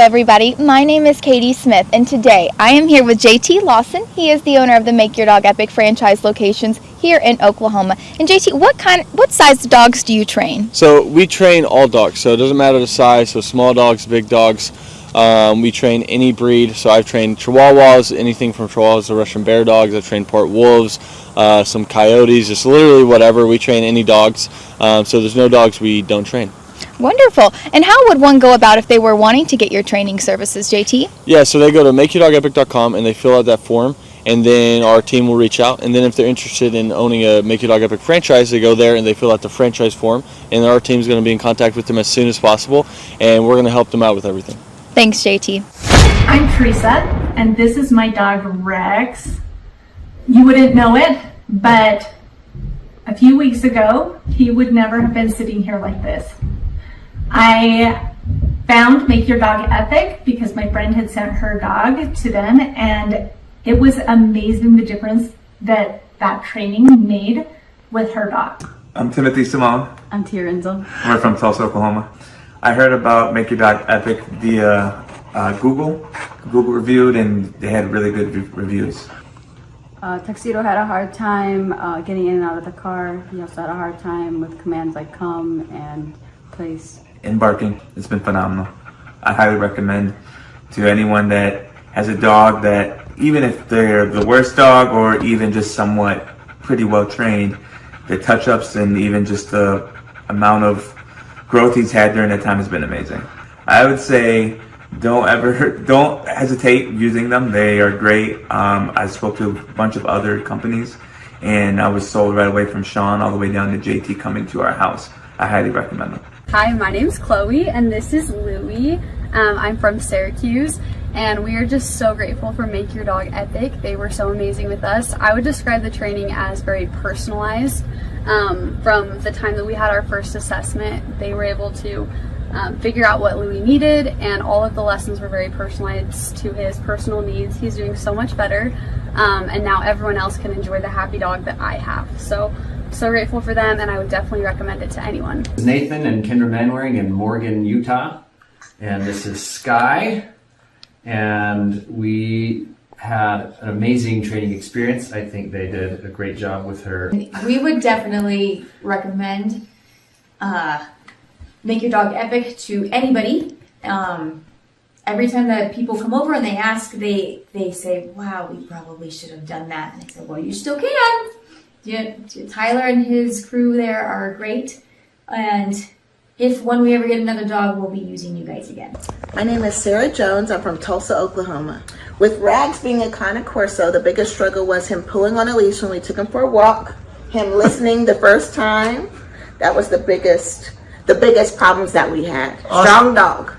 everybody, my name is Katie Smith, and today I am here with JT Lawson. He is the owner of the Make Your Dog Epic franchise locations here in Oklahoma. And JT, what size dogs do you train? So we train all dogs, so it doesn't matter the size, so small dogs, big dogs. We train any breed, so I've trained Chihuahuas, anything from Chihuahuas to Russian Bear dogs. I've trained Port Wolves, some Coyotes, just literally whatever. We train any dogs, so there's no dogs we don't train. Wonderful. And how would one go about if they were wanting to get your training services, JT? Yeah, so they go to makeyourdogepic.com and they fill out that form, and then our team will reach out. And then if they're interested in owning a Make Your Dog Epic franchise, they go there and they fill out the franchise form, and our team's going to be in contact with them as soon as possible, and we're going to help them out with everything. Thanks, JT. I'm Teresa, and this is my dog Rex. You wouldn't know it, but a few weeks ago, he would never have been sitting here like this. I found Make Your Dog Epic because my friend had sent her dog to them, and it was amazing the difference that training made with her dog. I'm Timothy Simone. I'm Tia Renzel. We're from Tulsa, Oklahoma. I heard about Make Your Dog Epic via Google. Google reviewed, and they had really good reviews. Tuxedo had a hard time getting in and out of the car. He also had a hard time with commands like come and place. And barking. It's been phenomenal. I highly recommend to anyone that has a dog that, even if they're the worst dog or even just somewhat pretty well trained, the touch-ups and even just the amount of growth he's had during that time has been amazing. I would say don't hesitate using them. They are great. I spoke to a bunch of other companies, and I was sold right away from Sean all the way down to JT coming to our house. I highly recommend them. Hi, my name's Chloe, and this is Louie. I'm from Syracuse, and we are just so grateful for Make Your Dog Epic. They were so amazing with us. I would describe the training as very personalized. From the time that we had our first assessment, they were able to figure out what Louie needed, and all of the lessons were very personalized to his personal needs. He's doing so much better, and now everyone else can enjoy the happy dog that I have. So grateful for them, and I would definitely recommend it to anyone. This is Nathan and Kendra Manwaring in Morgan, Utah, and this is Sky, and we had an amazing training experience. I think they did a great job with her. We would definitely recommend Make Your Dog Epic to anybody. Every time that people come over and they ask, they say, wow, we probably should have done that. And I said, well, you still can. Tyler and his crew there are great, and when we ever get another dog, we'll be using you guys again. My name is Sarah Jones. I'm from Tulsa, Oklahoma. With Rags being a Cane Corso, the biggest struggle was him pulling on a leash when we took him for a walk, him listening the first time. That was the biggest problems that we had. Strong dog.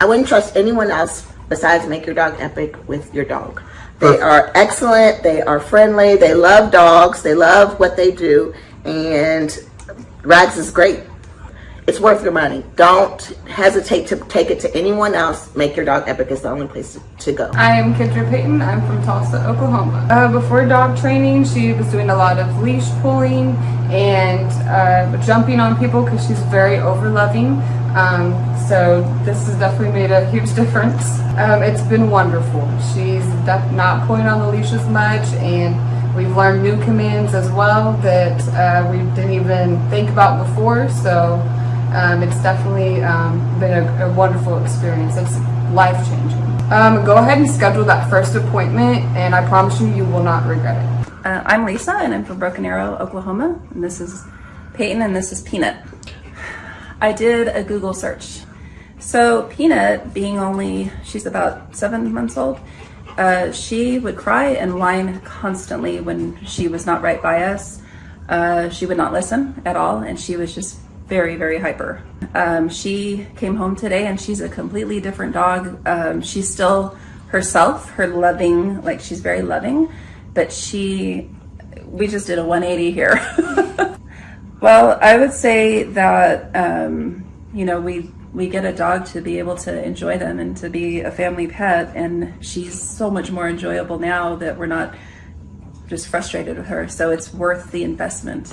I wouldn't trust anyone else besides Make Your Dog Epic with your dog. They are excellent, they are friendly, they love dogs, they love what they do, and Rags is great. It's worth your money. Don't hesitate to take it to anyone else. Make Your Dog Epic is the only place to go. I am Kendra Payton. I'm from Tulsa, Oklahoma. Before dog training, she was doing a lot of leash pulling and jumping on people because she's very over-loving. So this has definitely made a huge difference. It's been wonderful. She's not pulling on the leash as much, and we've learned new commands as well that we didn't even think about before. So it's definitely been a wonderful experience. It's life-changing. Go ahead and schedule that first appointment, and I promise you will not regret it. I'm Lisa, and I'm from Broken Arrow, Oklahoma, and this is Peyton, and this is Peanut. I did a Google search. So Peanut, she's about 7 months old, she would cry and whine constantly when she was not right by us. She would not listen at all, and she was just very, very hyper. She came home today, and she's a completely different dog. She's still herself, she's very loving, but we just did a 180 here. Well, I would say that, we get a dog to be able to enjoy them and to be a family pet, and she's so much more enjoyable now that we're not just frustrated with her, so it's worth the investment.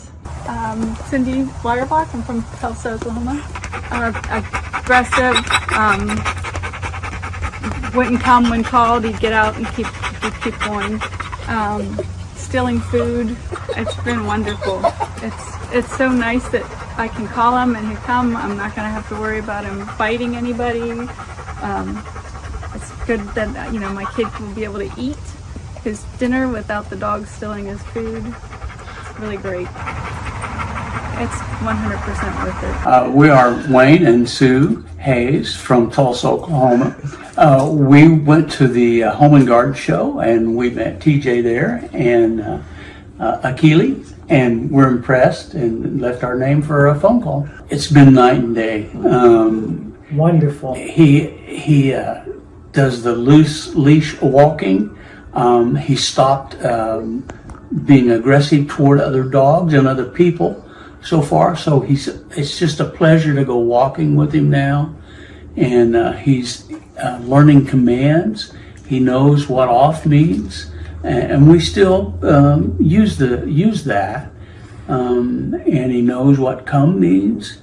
Cindy Weyerbach, I'm from Tulsa, Oklahoma. I'm aggressive, wouldn't come when called. He'd get out and keep going. Stealing food, it's been wonderful. It's so nice that I can call him and he'll come. I'm not going to have to worry about him biting anybody. It's good that my kid will be able to eat his dinner without the dog stealing his food. It's really great. It's 100% worth it. We are Wayne and Sue Hayes from Tulsa, Oklahoma. We went to the Home and Garden show and we met TJ there and Akili, and we're impressed and left our name for a phone call. It's been night and day. Wonderful. He does the loose leash walking. He stopped being aggressive toward other dogs and other people so far. So it's just a pleasure to go walking with him now. And he's learning commands. He knows what off means. And we still use that. And he knows what come means.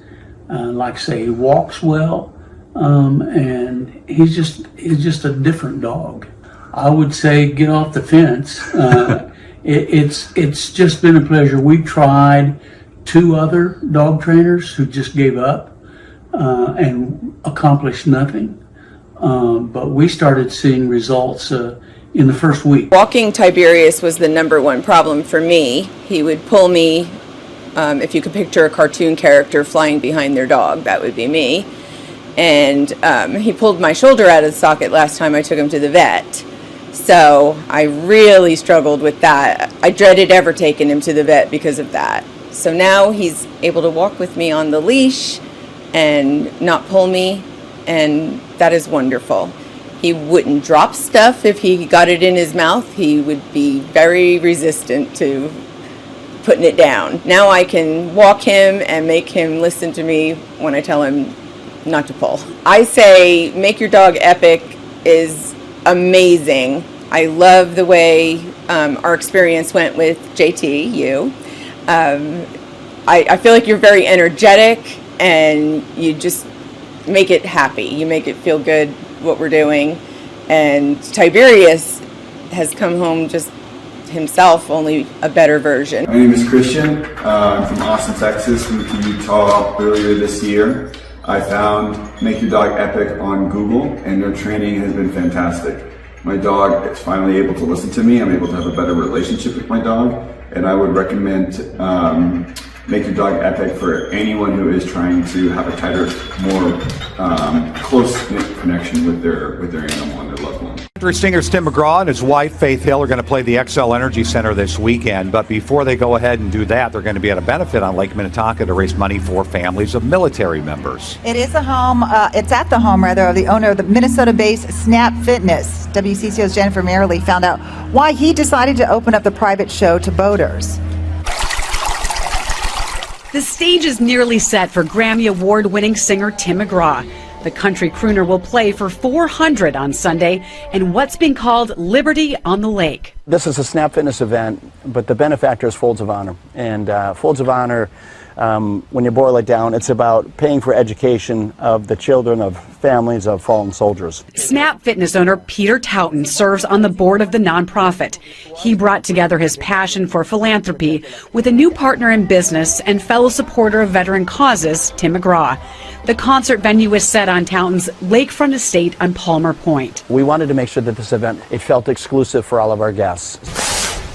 Like say, he walks well. And he's just a different dog. I would say get off the fence. It's just been a pleasure. We tried 2 other dog trainers who just gave up and accomplished nothing. But we started seeing results in the first week. Walking Tiberius was the #1 problem for me. He would pull me, if you could picture a cartoon character flying behind their dog, that would be me. And he pulled my shoulder out of the socket last time I took him to the vet. So I really struggled with that. I dreaded ever taking him to the vet because of that. So now he's able to walk with me on the leash and not pull me, and that is wonderful. He wouldn't drop stuff if he got it in his mouth. He would be very resistant to putting it down. Now I can walk him and make him listen to me when I tell him not to pull. I say Make Your Dog Epic is amazing. I love the way our experience went with JT, you. I feel like you're very energetic and you just make it happy. You make it feel good what we're doing. And Tiberius has come home just himself, only a better version. My name is Christian. I'm from Austin, Texas. Moved to Utah earlier this year. I found Make Your Dog Epic on Google, and their training has been fantastic. My dog is finally able to listen to me. I'm able to have a better relationship with my dog, and I would recommend Make Your Dog Epic for anyone who is trying to have a tighter, more close-knit connection with their animal and their loved one. Singer Tim McGraw and his wife Faith Hill are going to play the XL Energy Center this weekend, but before they go ahead and do that, they're going to be at a benefit on Lake Minnetonka to raise money for families of military members. It is a home, it's at the home rather of the owner of the Minnesota-based Snap Fitness. WCCO's Jennifer Merrily found out why he decided to open up the private show to boaters. The stage is nearly set for Grammy Award-winning singer Tim McGraw. The country crooner will play for 400 on Sunday in what's being called Liberty on the Lake. This is a Snap Fitness event, but the benefactor is Folds of Honor. And Folds of Honor, when you boil it down, it's about paying for education of the children of families of fallen soldiers. Snap Fitness owner Peter Towton serves on the board of the nonprofit. He brought together his passion for philanthropy with a new partner in business and fellow supporter of veteran causes, Tim McGraw. The concert venue is set on Towton's lakefront estate on Palmer Point. We wanted to make sure that this event, it felt exclusive for all of our guests.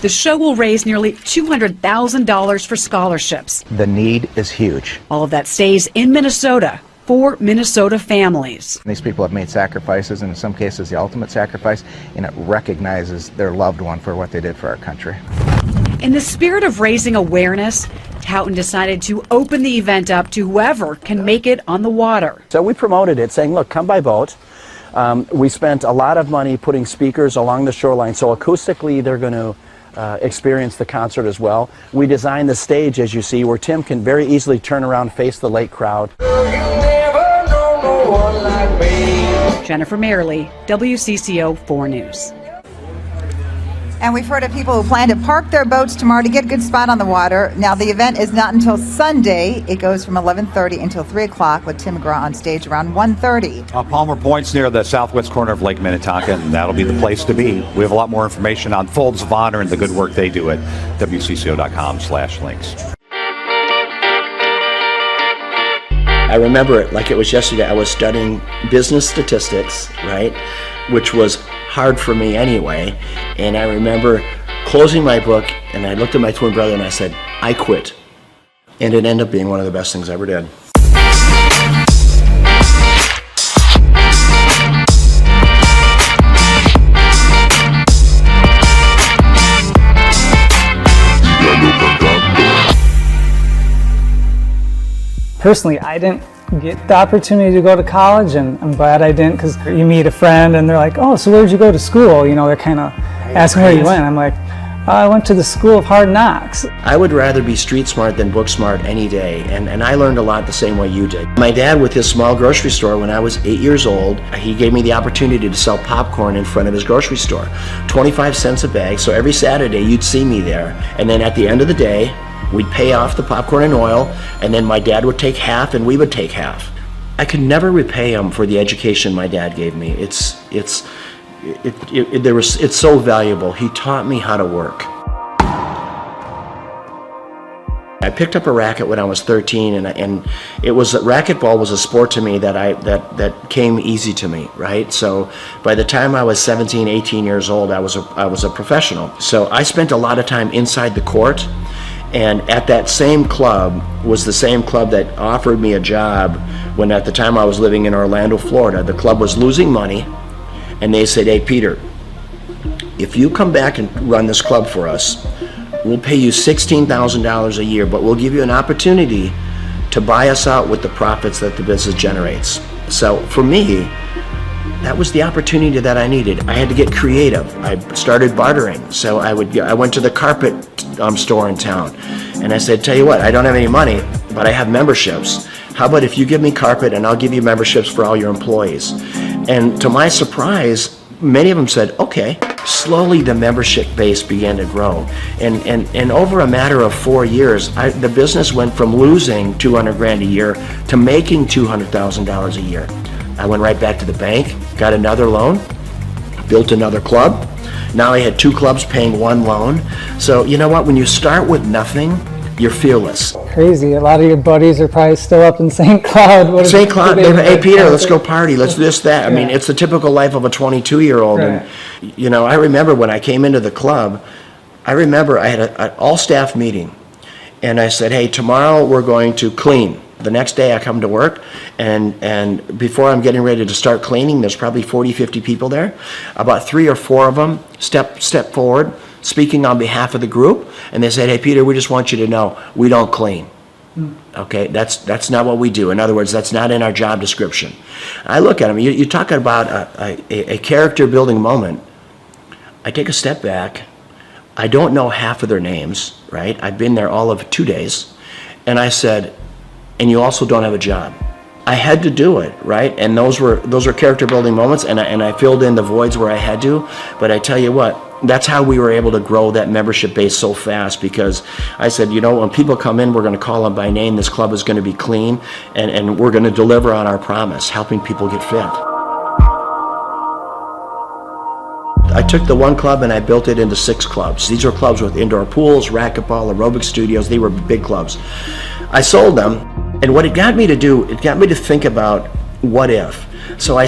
The show will raise nearly $200,000 for scholarships. The need is huge. All of that stays in Minnesota for Minnesota families. These people have made sacrifices, and in some cases the ultimate sacrifice, and it recognizes their loved one for what they did for our country. In the spirit of raising awareness, Towton decided to open the event up to whoever can make it on the water. So we promoted it, saying, look, come by boat. We spent a lot of money putting speakers along the shoreline, so acoustically they're going to experience the concert as well. We designed the stage, as you see, where Tim can very easily turn around, face the lake crowd. Jennifer Merrily, WCCO 4 News. And we've heard of people who plan to park their boats tomorrow to get a good spot on the water. Now, the event is not until Sunday. It goes from 11:30 until 3 o'clock with Tim McGraw on stage around 1:30. Palmer Point's near the southwest corner of Lake Minnetonka, and that'll be the place to be. We have a lot more information on Folds of Honor and the good work they do at WCCO.com/links. I remember it like it was yesterday. I was studying business statistics, right, which was hard for me anyway. And I remember closing my book, and I looked at my twin brother and I said, I quit. And it ended up being one of the best things I ever did. Personally, I didn't get the opportunity to go to college, and I'm glad I didn't, because you meet a friend and they're like, oh, so where'd you go to school? You know, they're kind of asking where you went. I'm like, I went to the School of Hard Knocks. I would rather be street smart than book smart any day, and I learned a lot the same way you did. My dad, with his small grocery store, when I was 8 years old, he gave me the opportunity to sell popcorn in front of his grocery store. 25 cents a bag, so every Saturday you'd see me there, and then at the end of the day, we'd pay off the popcorn and oil, and then my dad would take half and we would take half. I could never repay him for the education my dad gave me. It's so valuable. He taught me how to work. I picked up a racket when I was 13, and it was racquetball was a sport to me that came easy to me, right? So by the time I was 17, 18 years old, I was a professional. So I spent a lot of time inside the court. And at that same club was the same club that offered me a job when at the time I was living in Orlando, Florida. The club was losing money, and they said, hey, Peter, if you come back and run this club for us, we'll pay you $16,000 a year, but we'll give you an opportunity to buy us out with the profits that the business generates. So for me, that was the opportunity that I needed. I had to get creative. I started bartering. So I went to the carpet store in town, and I said, tell you what, I don't have any money, but I have memberships. How about if you give me carpet and I'll give you memberships for all your employees? And to my surprise, many of them said, okay. Slowly the membership base began to grow. And over a matter of 4 years, the business went from losing $200,000 a year to making $200,000 a year. I went right back to the bank, got another loan, built another club. Now I had 2 clubs paying 1 loan. So you know what, when you start with nothing, you're fearless. Crazy. A lot of your buddies are probably still up in St. Cloud. St. Cloud, hey Peter, let's go party, let's do this, that. I mean, it's the typical life of a 22-year-old. Right. And you know, I remember when I came into the club, I remember I had an all-staff meeting. And I said, hey, tomorrow we're going to clean. The next day I come to work, and before I'm getting ready to start cleaning, there's probably 40, 50 people there. About 3 or 4 of them step forward, speaking on behalf of the group, and they said, hey Peter, we just want you to know, we don't clean. Okay, that's not what we do. In other words, that's not in our job description. I look at them, you're talking about a character building moment. I take a step back. I don't know half of their names, right? I've been there all of 2 days. And I said, and you also don't have a job. I had to do it, right? And those were character building moments, and I filled in the voids where I had to. But I tell you what, that's how we were able to grow that membership base so fast, because I said, you know, when people come in, we're going to call them by name. This club is going to be clean, and we're going to deliver on our promise, helping people get fit. I took the one club and I built it into 6 clubs. These are clubs with indoor pools, racquetball, aerobic studios. They were big clubs. I sold them, and what it got me to do, it got me to think about what if. So I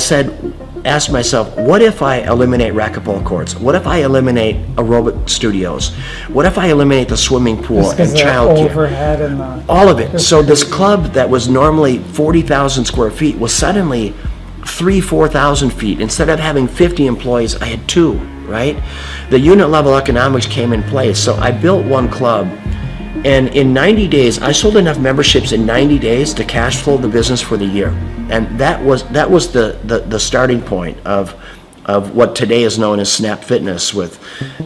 asked myself, what if I eliminate racquetball courts? What if I eliminate aerobic studios? What if I eliminate the swimming pool and childcare? Overhead and all of it. So this club that was normally 40,000 square feet was suddenly 4,000 feet. Instead of having 50 employees, I had 2, right? The unit level economics came in place. So I built one club, and in 90 days, I sold enough memberships in 90 days to cash flow the business for the year. And that was the starting point of what today is known as Snap Fitness, with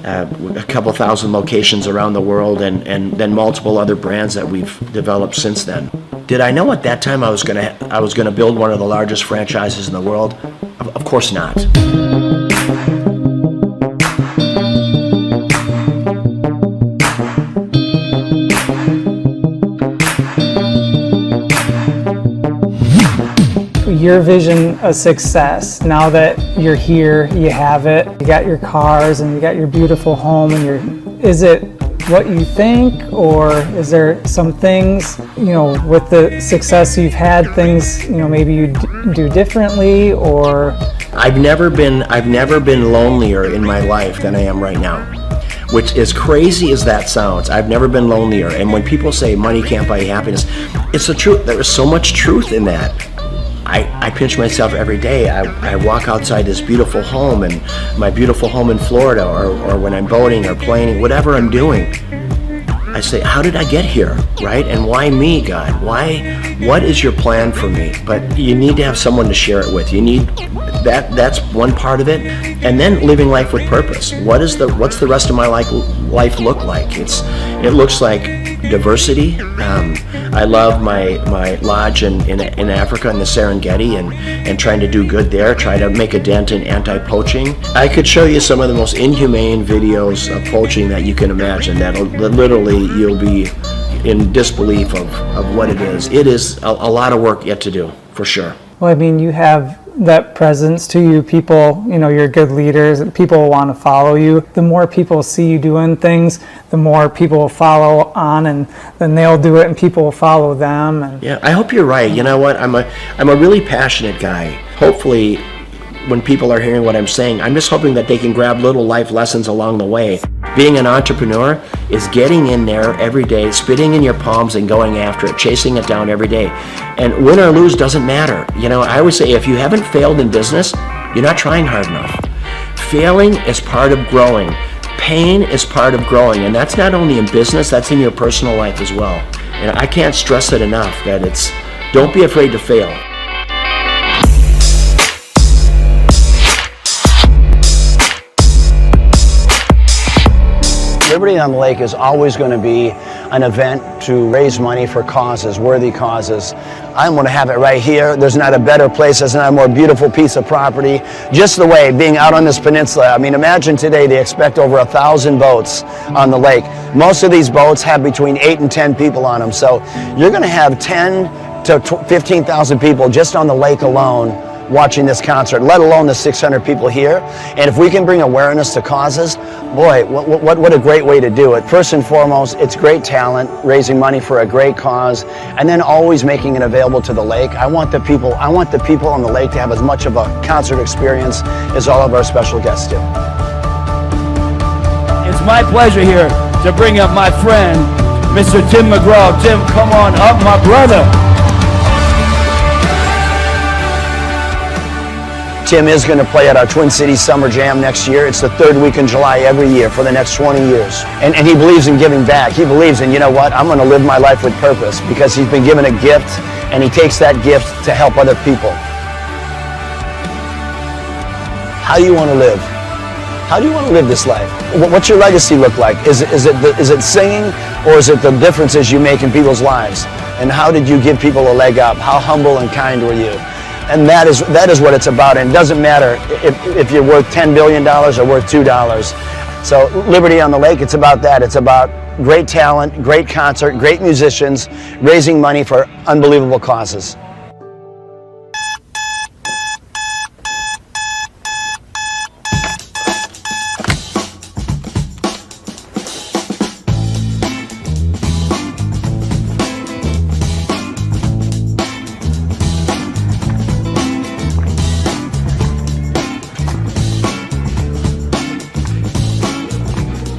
a couple thousand locations around the world, and then multiple other brands that we've developed since then. Did I know at that time I was gonna build one of the largest franchises in the world? Of course not. your vision of success, now that you're here, you have it, you got your cars and you got your beautiful home, and is it what you think, or is there some things, you know, with the success you've had, things, you know, maybe you do differently, or? I've never been lonelier in my life than I am right now. Which, as crazy as that sounds, I've never been lonelier. And when people say money can't buy happiness, it's the truth. There is so much truth in that. I pinch myself every day. I walk outside this beautiful home, and my beautiful home in Florida, or when I'm boating or playing, whatever I'm doing, I say, how did I get here, right? And why me, God? What is your plan for me? But you need to have someone to share it with. You need that's one part of it. And then living life with purpose. What's the rest of my life look like? It looks like diversity. I love my lodge in Africa in the Serengeti, and trying to do good there, try to make a dent in anti-poaching. I could show you some of the most inhumane videos of poaching that you can imagine, that literally you'll be in disbelief of what it is. It is a lot of work yet to do, for sure. Well, I mean, you have that presence to you. People, you know, you're good leaders. People want to follow you. The more people see you doing things, the more people will follow on, and then they'll do it and people will follow them. And yeah, I hope you're right. You know what? I'm a really passionate guy. Hopefully, when people are hearing what I'm saying, I'm just hoping that they can grab little life lessons along the way. Being an entrepreneur is getting in there every day, spitting in your palms and going after it, chasing it down every day. And win or lose doesn't matter. You know, I always say, if you haven't failed in business, you're not trying hard enough. Failing is part of growing. Pain is part of growing. And that's not only in business, that's in your personal life as well. And I can't stress it enough that don't be afraid to fail. Liberty on the Lake is always going to be an event to raise money for causes, worthy causes. I'm going to have it right here. There's not a better place, there's not a more beautiful piece of property. Just the way, being out on this peninsula, I mean, imagine today they expect over 1,000 boats on the lake. Most of these boats have between 8 and 10 people on them, so you're going to have 10 to 15,000 people just on the lake alone watching this concert, let alone the 600 people here. And if we can bring awareness to causes, boy, what a great way to do it. First and foremost, it's great talent, raising money for a great cause, and then always making it available to the lake. I want the people on the lake to have as much of a concert experience as all of our special guests do. It's my pleasure here to bring up my friend, Mr. Tim McGraw. Tim, come on up, my brother. Tim is going to play at our Twin Cities Summer Jam next year. It's the third week in July every year for the next 20 years. And he believes in giving back. He believes in, you know what, I'm going to live my life with purpose, because he's been given a gift and he takes that gift to help other people. How do you want to live? How do you want to live this life? What's your legacy look like? Is it singing, or is it the differences you make in people's lives? And how did you give people a leg up? How humble and kind were you? And that is what it's about. And it doesn't matter if you're worth $10 billion or worth $2. So Liberty on the Lake, it's about that. It's about great talent, great concert, great musicians, raising money for unbelievable causes.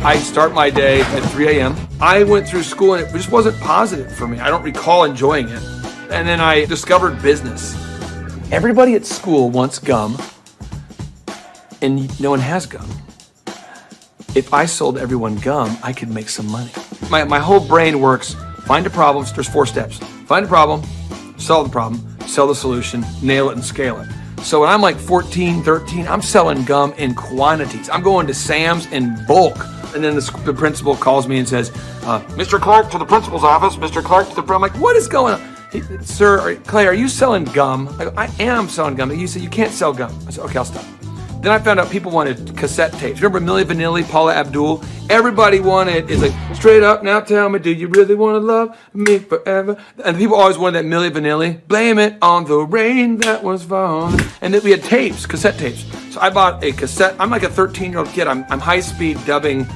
I start my day at 3 a.m. I went through school and it just wasn't positive for me. I don't recall enjoying it. And then I discovered business. Everybody at school wants gum, and no one has gum. If I sold everyone gum, I could make some money. My whole brain works. Find a problem. There's 4 steps. Find a problem, solve the problem, sell the solution, nail it, and scale it. So when I'm like 14, 13, I'm selling gum in quantities. I'm going to Sam's in bulk. And then the principal calls me and says, Mr. Clark to the principal's office, Mr. Clark to the... I'm like, what is going on? Sir, Clay, are you selling gum? I go, I am selling gum. He said, you can't sell gum. I said, okay, I'll stop. Then I found out people wanted cassette tapes. Remember Milli Vanilli, Paula Abdul? Everybody wanted is like, straight up, now tell me, do you really want to love me forever? And people always wanted that Milli Vanilli. Blame it on the rain that was falling. And then we had tapes, cassette tapes. So I bought a cassette. I'm like a 13-year-old kid. I'm high-speed dubbing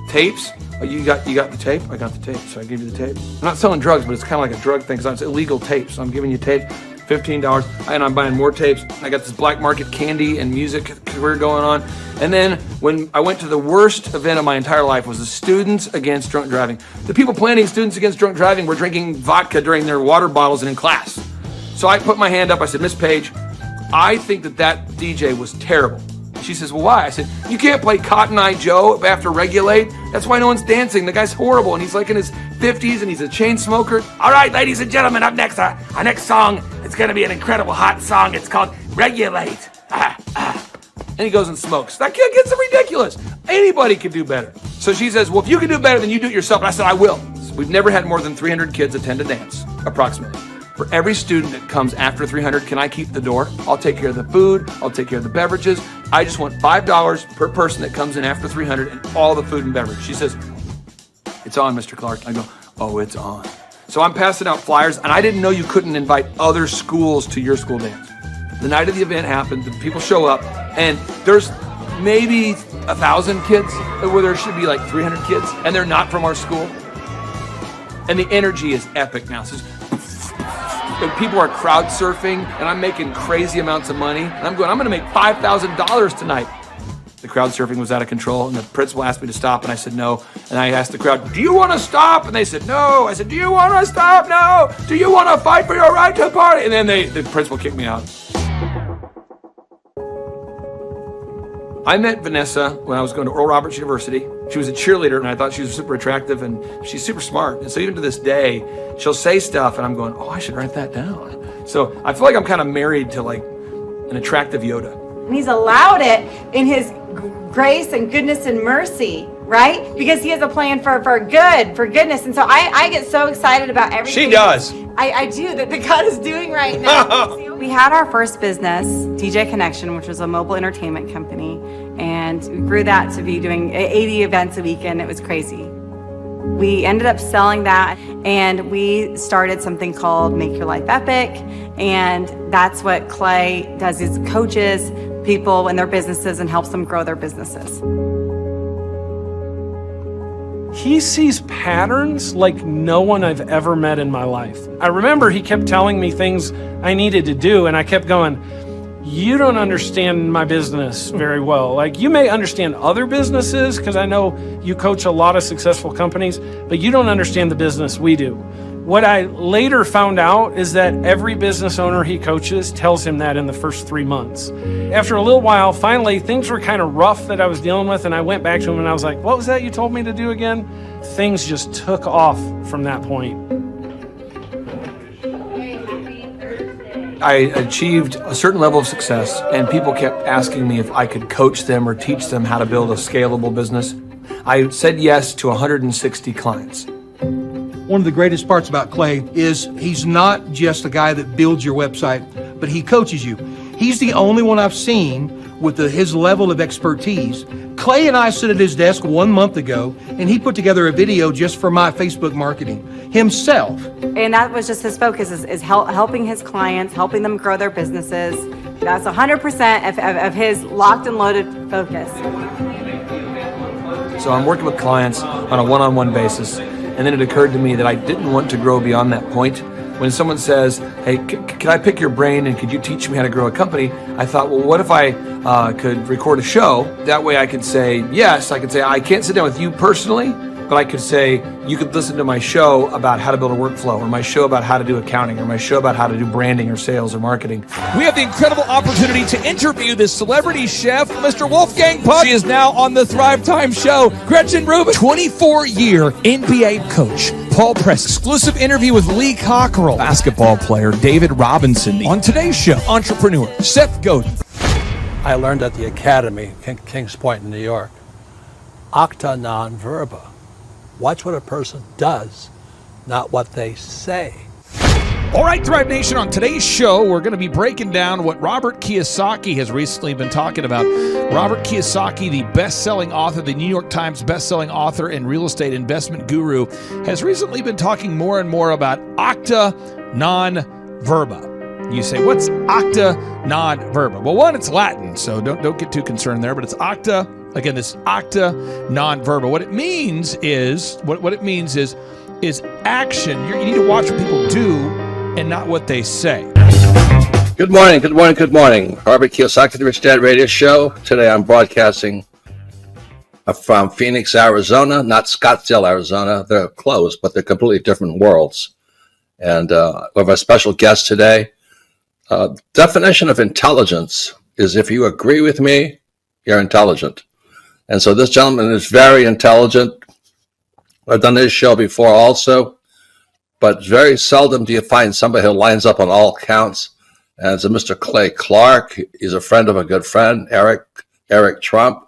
tapes. Oh, you got the tape? I got the tape, so I give you the tape. I'm not selling drugs, but it's kind of like a drug thing because it's illegal tape. So I'm giving you tape, $15, and I'm buying more tapes. I got this black market candy and music career going on. And then when I went to the worst event of my entire life was the Students Against Drunk Driving. The people planning Students Against Drunk Driving were drinking vodka during their water bottles and in class. So I put my hand up, I said, Miss Page, I think that DJ was terrible. She says, well, why? I said, you can't play Cotton Eye Joe after Regulate. That's why no one's dancing. The guy's horrible, and he's like in his 50s, and he's a chain smoker. All right, ladies and gentlemen, up next, our next song, it's going to be an incredible hot song. It's called Regulate. And he goes and smokes. That kid gets ridiculous. Anybody can do better. So she says, well, if you can do better, then you do it yourself. And I said, I will. So we've never had more than 300 kids attend a dance, approximately. For every student that comes after 300, can I keep the door? I'll take care of the food. I'll take care of the beverages. I just want $5 per person that comes in after 300 and all the food and beverage. She says, it's on, Mr. Clark. I go, oh, it's on. So I'm passing out flyers, and I didn't know you couldn't invite other schools to your school dance. The night of the event happened, the people show up, and there's maybe 1,000 kids where there should be like 300 kids, and they're not from our school. And the energy is epic now. So people are crowd surfing, and I'm making crazy amounts of money. And I'm going to make $5,000 tonight. The crowd surfing was out of control, and the principal asked me to stop, and I said no. And I asked the crowd, do you want to stop? And they said no. I said, do you want to stop? No. Do you want to fight for your right to party? And then the principal kicked me out. I met Vanessa when I was going to Oral Roberts University. She was a cheerleader, and I thought she was super attractive, and she's super smart. And so even to this day, she'll say stuff, and I'm going, oh, I should write that down. So I feel like I'm kind of married to like an attractive Yoda. And he's allowed it in his grace and goodness and mercy, right? Because he has a plan for goodness. And so I get so excited about everything. She does. I do, that God is doing right now. We had our first business, DJ Connection, which was a mobile entertainment company. And we grew that to be doing 80 events a weekend. It was crazy. We ended up selling that, and we started something called Make Your Life Epic. And that's what Clay does, is coaches people in their businesses and helps them grow their businesses. He sees patterns like no one I've ever met in my life. I remember he kept telling me things I needed to do, and I kept going, you don't understand my business very well. Like, you may understand other businesses, because I know you coach a lot of successful companies, but you don't understand the business we do. What I later found out is that every business owner he coaches tells him that in the first 3 months. After a little while, finally, things were kind of rough that I was dealing with, and I went back to him and I was like, what was that you told me to do again? Things just took off from that point. I achieved a certain level of success, and people kept asking me if I could coach them or teach them how to build a scalable business. I said yes to 160 clients. One of the greatest parts about Clay is he's not just a guy that builds your website, but he coaches you. He's the only one I've seen with his level of expertise. Clay and I stood at his desk 1 month ago, and he put together a video just for my Facebook marketing himself. And that was just his focus, is helping his clients, helping them grow their businesses. That's 100% of his locked and loaded focus. So I'm working with clients on a one-on-one basis, and then it occurred to me that I didn't want to grow beyond that point. When someone says, hey, can I pick your brain and could you teach me how to grow a company? I thought, well, what if I could record a show? That way I could say, yes, I could say, I can't sit down with you personally, but I could say, you could listen to my show about how to build a workflow, or my show about how to do accounting, or my show about how to do branding or sales or marketing. We have the incredible opportunity to interview this celebrity chef, Mr. Wolfgang Puck. She is now on the Thrive Time show. Gretchen Rubin, 24-year NBA coach. Paul Press, exclusive interview with Lee Cockrell. Basketball player David Robinson. On today's show, entrepreneur Seth Godin. I learned at the Academy, Kings Point in New York, acta non verba. Watch what a person does, not what they say. All right, Thrive Nation, on today's show, we're going to be breaking down what Robert Kiyosaki has recently been talking about. Robert Kiyosaki, the best-selling author, the New York Times best-selling author and real estate investment guru, has recently been talking more and more about acta non verba. You say, what's acta non verba? Well, one, it's Latin, so don't get too concerned there, but it's acta. Again, this acta non verba. What it means is is action. You need to watch what people do and not what they say. Good morning, good morning, good morning. Robert Kiyosaki, the Rich Dad Radio Show. Today I'm broadcasting from Phoenix, Arizona, not Scottsdale, Arizona. They're close, but they're completely different worlds. And we have a special guest today. Definition of intelligence is if you agree with me, you're intelligent. And so this gentleman is very intelligent. I've done this show before also, but very seldom do you find somebody who lines up on all counts. And it's a Mr. Clay Clark. He's a friend of a good friend, Eric Trump.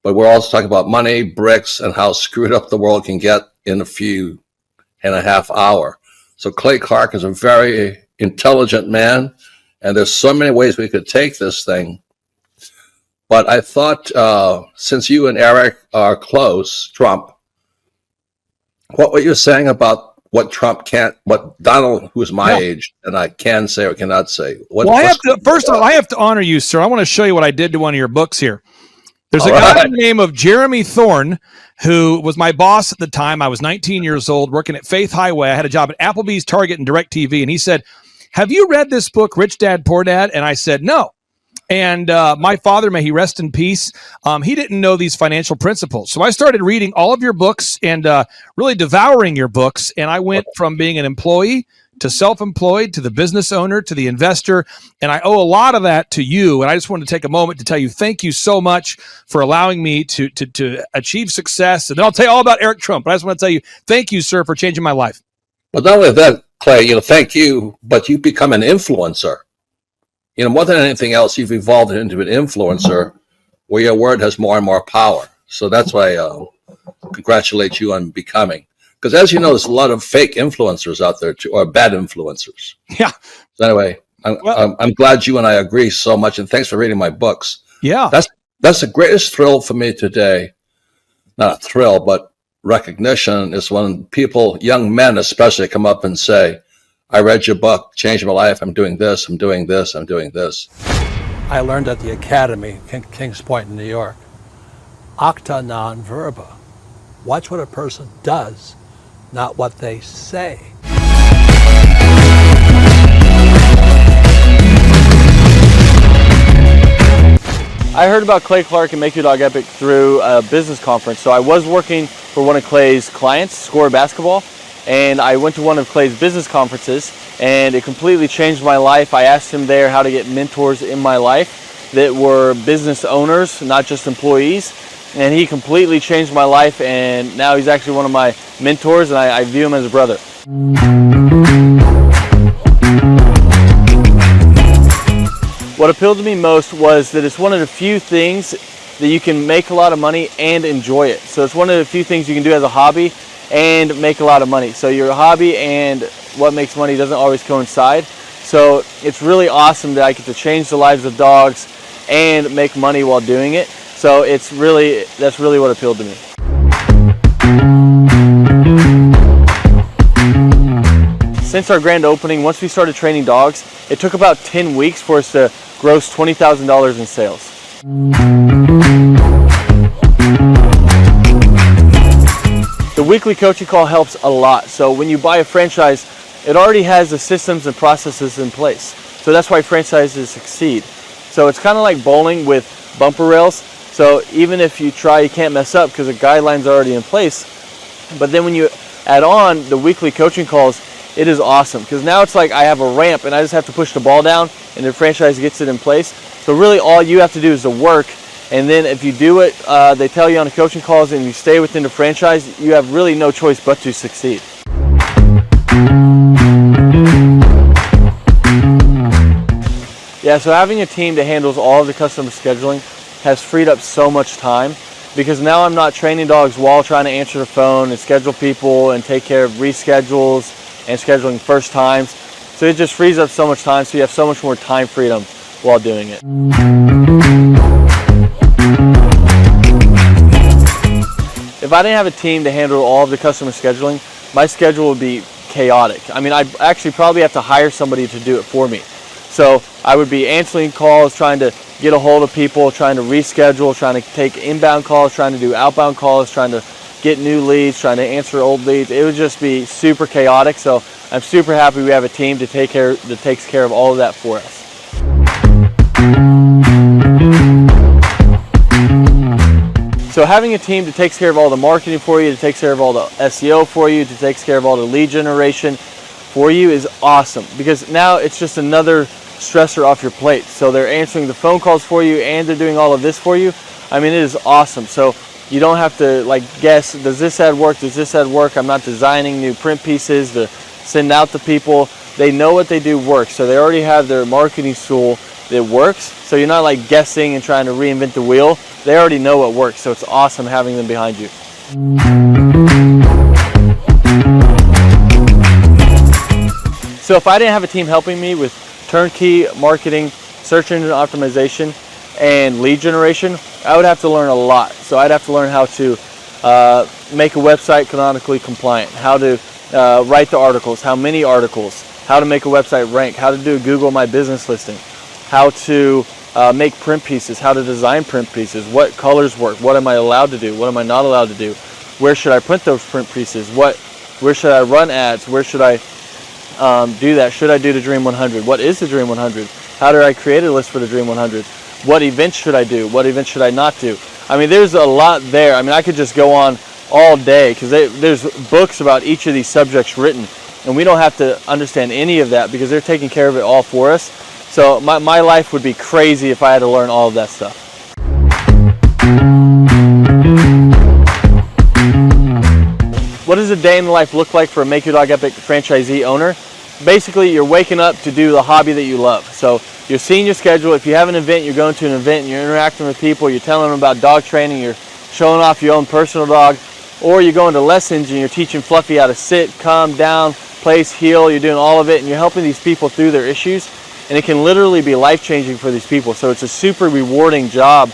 But we're also talking about money, bricks, and how screwed up the world can get in a few and a half hour. So Clay Clark is a very intelligent man, and there's so many ways we could take this thing. But I thought, since you and Eric are close, Trump, what you're saying about what Trump can't, what Donald, who is my age, and I can say or cannot say. First of all, I have to honor you, sir. I want to show you what I did to one of your books here. There's a guy by the name of Jeremy Thorne, who was my boss at the time. I was 19 years old, working at Faith Highway. I had a job at Applebee's, Target, and DirecTV. And he said, "Have you read this book, Rich Dad, Poor Dad?" And I said, "No." And my father, may he rest in peace, he didn't know these financial principles. So I started reading all of your books and really devouring your books. And I went from being an employee to self-employed to the business owner to the investor. And I owe a lot of that to you. And I just wanted to take a moment to tell you thank you so much for allowing me to achieve success. And then I'll tell you all about Eric Trump. But I just want to tell you thank you, sir, for changing my life. But not only that, Clay, thank you, but you become an influencer. More than anything else, you've evolved into an influencer where your word has more and more power. So that's why I congratulate you on becoming. Because as you know, there's a lot of fake influencers out there, too, or bad influencers. Yeah. So anyway, I'm glad you and I agree so much, and thanks for reading my books. Yeah. That's the greatest thrill for me today. Not a thrill, but recognition is when people, young men especially, come up and say, "I read your book, changed my life. I'm doing this, I'm doing this, I'm doing this." I learned at the Academy, Kings Point in New York, acta non verba. Watch what a person does, not what they say. I heard about Clay Clark and Make Your Dog Epic through a business conference. So I was working for one of Clay's clients, Score Basketball, and I went to one of Clay's business conferences, and it completely changed my life. I asked him there how to get mentors in my life that were business owners, not just employees, and he completely changed my life, and now he's actually one of my mentors, and I view him as a brother. What appealed to me most was that it's one of the few things that you can make a lot of money and enjoy it. So it's one of the few things you can do as a hobby and make a lot of money. So your hobby and what makes money doesn't always coincide. So it's really awesome that I get to change the lives of dogs and make money while doing it. So that's really what appealed to me. Since our grand opening, once we started training dogs, it took about 10 weeks for us to gross $20,000 in sales. The weekly coaching call helps a lot. So when you buy a franchise, it already has the systems and processes in place. So that's why franchises succeed. So it's kind of like bowling with bumper rails. So even if you try, you can't mess up because the guidelines are already in place. But then when you add on the weekly coaching calls, it is awesome because now it's like I have a ramp and I just have to push the ball down and the franchise gets it in place. So really all you have to do is the work. And then if you do it, they tell you on the coaching calls and you stay within the franchise, you have really no choice but to succeed. Yeah, so having a team that handles all of the customer scheduling has freed up so much time because now I'm not training dogs while trying to answer the phone and schedule people and take care of reschedules and scheduling first times. So it just frees up so much time, so you have so much more time freedom while doing it. If I didn't have a team to handle all of the customer scheduling, my schedule would be chaotic. I mean, I'd actually probably have to hire somebody to do it for me. So I would be answering calls, trying to get a hold of people, trying to reschedule, trying to take inbound calls, trying to do outbound calls, trying to get new leads, trying to answer old leads. It would just be super chaotic. So I'm super happy we have a team that takes care of all of that for us. So having a team that takes care of all the marketing for you, that takes care of all the SEO for you, that takes care of all the lead generation for you is awesome, because now it's just another stressor off your plate. So they're answering the phone calls for you and they're doing all of this for you. I mean, it is awesome. So you don't have to like guess, does this ad work? Does this ad work? I'm not designing new print pieces to send out to people. They know what they do works. So they already have their marketing tool that works. So you're not like guessing and trying to reinvent the wheel. They already know what works. So it's awesome having them behind you. So if I didn't have a team helping me with turnkey marketing, search engine optimization, and lead generation, I would have to learn a lot. So I'd have to learn how to make a website canonically compliant, how to write the articles, how many articles, how to make a website rank, how to do Google My Business listing, how to make print pieces, how to design print pieces, what colors work, what am I allowed to do, what am I not allowed to do, where should I print those print pieces, where should I run ads, where should I do that, should I do the Dream 100, what is the Dream 100, how do I create a list for the Dream 100, what events should I do, what events should I not do. I mean, there's a lot there. I mean, I could just go on all day because there's books about each of these subjects written, and we don't have to understand any of that because they're taking care of it all for us. So my life would be crazy if I had to learn all of that stuff. What does a day in the life look like for a Make Your Dog Epic franchisee owner? Basically, you're waking up to do the hobby that you love. So you're seeing your schedule. If you have an event, you're going to an event and you're interacting with people, you're telling them about dog training, you're showing off your own personal dog, or you're going to lessons and you're teaching Fluffy how to sit, calm down, place, heel, you're doing all of it, and you're helping these people through their issues, and it can literally be life-changing for these people. So it's a super rewarding job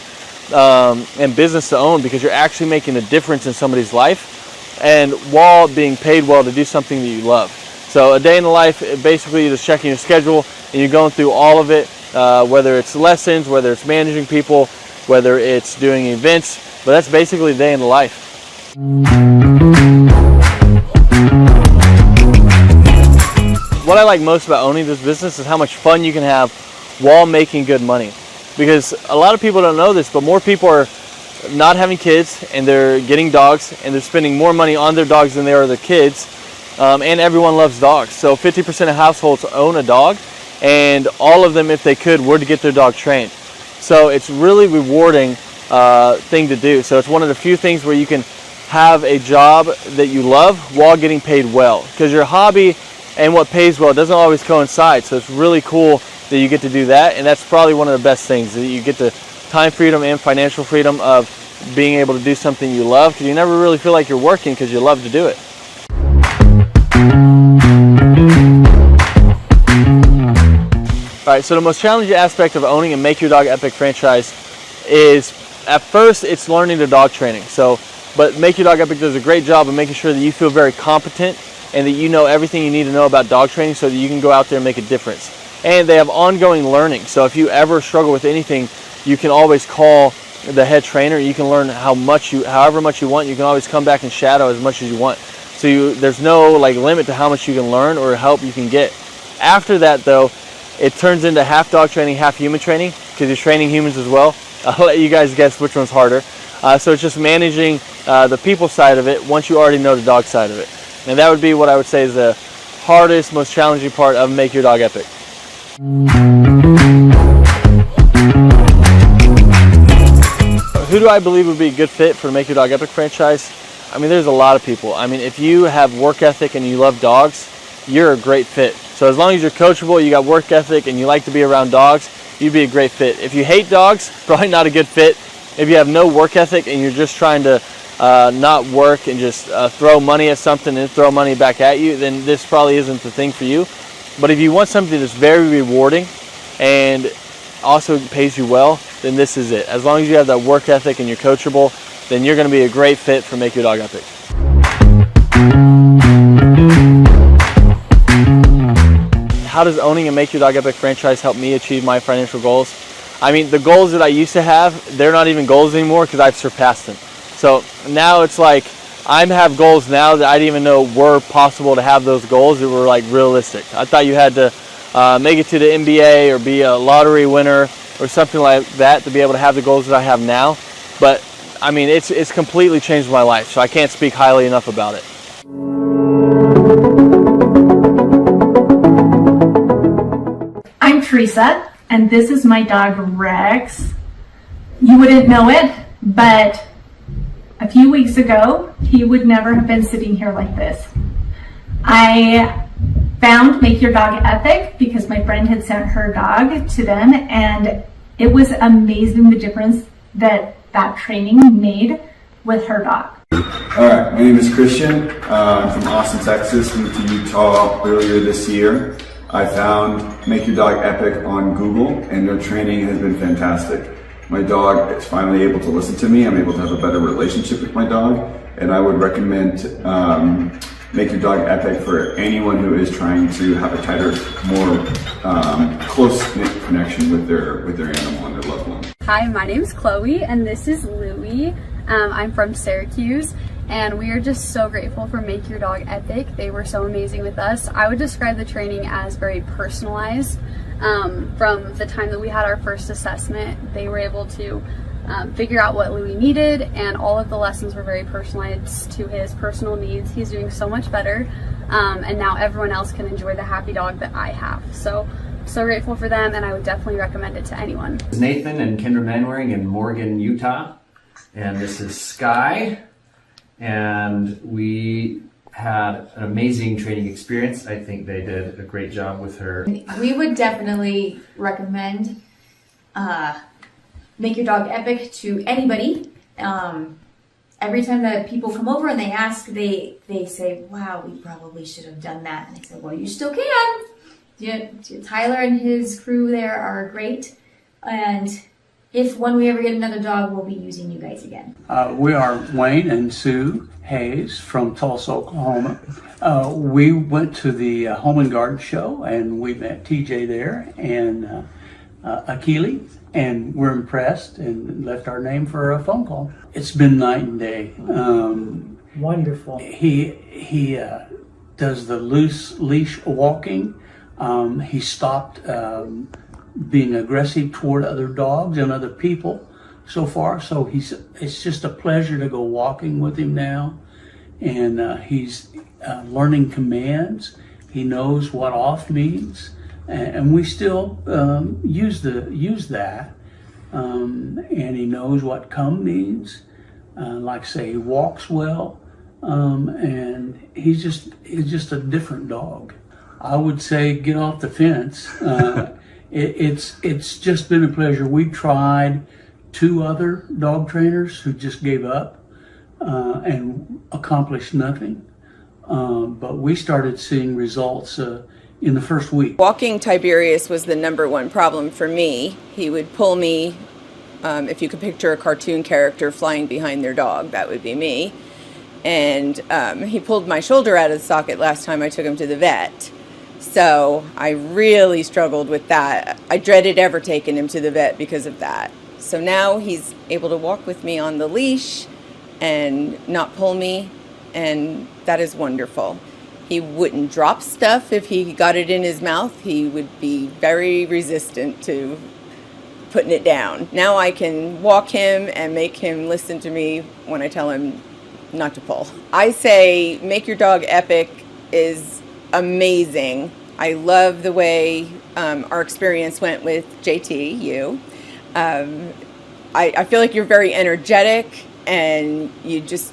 and business to own because you're actually making a difference in somebody's life, and while being paid well to do something that you love. So a day in the life, basically you're just checking your schedule and you're going through all of it, whether it's lessons, whether it's managing people, whether it's doing events, but that's basically a day in the life. What I like most about owning this business is how much fun you can have while making good money. Because a lot of people don't know this, but more people are not having kids and they're getting dogs and they're spending more money on their dogs than they are their kids. And everyone loves dogs. So 50% of households own a dog, and all of them, if they could, were to get their dog trained. So it's really rewarding thing to do. So it's one of the few things where you can have a job that you love while getting paid well. Because your hobby and what pays well doesn't always coincide. So it's really cool that you get to do that, and that's probably one of the best things, that you get the time freedom and financial freedom of being able to do something you love, because you never really feel like you're working because you love to do it. Alright, so the most challenging aspect of owning a Make Your Dog Epic franchise is, at first, it's learning the dog training. But Make Your Dog Epic does a great job of making sure that you feel very competent and that you know everything you need to know about dog training so that you can go out there and make a difference. And they have ongoing learning. So if you ever struggle with anything, you can always call the head trainer. You can learn however much you want. You can always come back and shadow as much as you want. So there's no limit to how much you can learn or help you can get. After that, though, it turns into half dog training, half human training, because you're training humans as well. I'll let you guys guess which one's harder. So it's just managing the people side of it once you already know the dog side of it. And that would be what I would say is the hardest, most challenging part of Make Your Dog Epic. Who do I believe would be a good fit for the Make Your Dog Epic franchise? I mean, there's a lot of people. I mean, if you have work ethic and you love dogs, you're a great fit. So as long as you're coachable, you got work ethic, and you like to be around dogs, you'd be a great fit. If you hate dogs, probably not a good fit. If you have no work ethic and you're just trying to not work and just throw money at something and throw money back at you, then this probably isn't the thing for you. But if you want something that's very rewarding and also pays you well, then this is it. As long as you have that work ethic and you're coachable, then you're going to be a great fit for Make Your Dog Epic. How does owning a Make Your Dog Epic franchise help me achieve my financial goals? I mean, the goals that I used to have, they're not even goals anymore because I've surpassed them. So now it's like I have goals now that I didn't even know were possible to have those goals that were like realistic. I thought you had to make it to the NBA or be a lottery winner or something like that to be able to have the goals that I have now. But I mean, it's completely changed my life, so I can't speak highly enough about it. I'm Teresa, and this is my dog Rex. You wouldn't know it, but a few weeks ago, he would never have been sitting here like this. I found Make Your Dog Epic because my friend had sent her dog to them, and it was amazing the difference that training made with her dog. Alright, my name is Christian. I'm from Austin, Texas. Moved to Utah earlier this year. I found Make Your Dog Epic on Google, and their training has been fantastic. My dog is finally able to listen to me. I'm able to have a better relationship with my dog, and I would recommend Make Your Dog Epic for anyone who is trying to have a tighter, more close-knit connection with their animal and their loved one. Hi, my name is Chloe, and this is Louie. I'm from Syracuse, and we are just so grateful for Make Your Dog Epic. They were so amazing with us. I would describe the training as very personalized. From the time that we had our first assessment, they were able to figure out what Louie needed, and all of the lessons were very personalized to his personal needs. He's doing so much better, and now everyone else can enjoy the happy dog that I have. So grateful for them, and I would definitely recommend it to anyone. This is Nathan and Kendra Manwaring in Morgan, Utah, and this is Sky, and we had an amazing training experience. I think they did a great job with her. We would definitely recommend Make Your Dog Epic to anybody. Every time that people come over and they ask, they say, wow, we probably should have done that. And I said, well, you still can. Tyler and his crew there are great. And when we ever get another dog, we'll be using you guys again. We are Wayne and Sue Hayes from Tulsa, Oklahoma. We went to the Home and Garden Show, and we met TJ there and Akili, and we're impressed and left our name for a phone call. It's been night and day. Wonderful. He does the loose leash walking. He stopped being aggressive toward other dogs and other people so far. So it's just a pleasure to go walking with him now. And he's learning commands. He knows what off means. And we still use that. And he knows what come means. Like say, he walks well. And he's just a different dog. I would say get off the fence. It's just been a pleasure. We tried 2 other dog trainers who just gave up and accomplished nothing. But we started seeing results in the first week. Walking Tiberius was the #1 problem for me. He would pull me, if you could picture a cartoon character flying behind their dog, that would be me. And he pulled my shoulder out of the socket last time I took him to the vet. So I really struggled with that. I dreaded ever taking him to the vet because of that. So now he's able to walk with me on the leash and not pull me, and that is wonderful. He wouldn't drop stuff if he got it in his mouth. He would be very resistant to putting it down. Now I can walk him and make him listen to me when I tell him not to pull. I say Make Your Dog Epic is amazing. I love the way our experience went with JT, you. I feel like you're very energetic and you just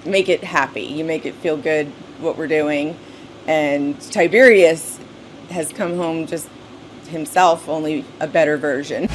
make it happy. You make it feel good what we're doing. And Tiberius has come home just himself, only a better version.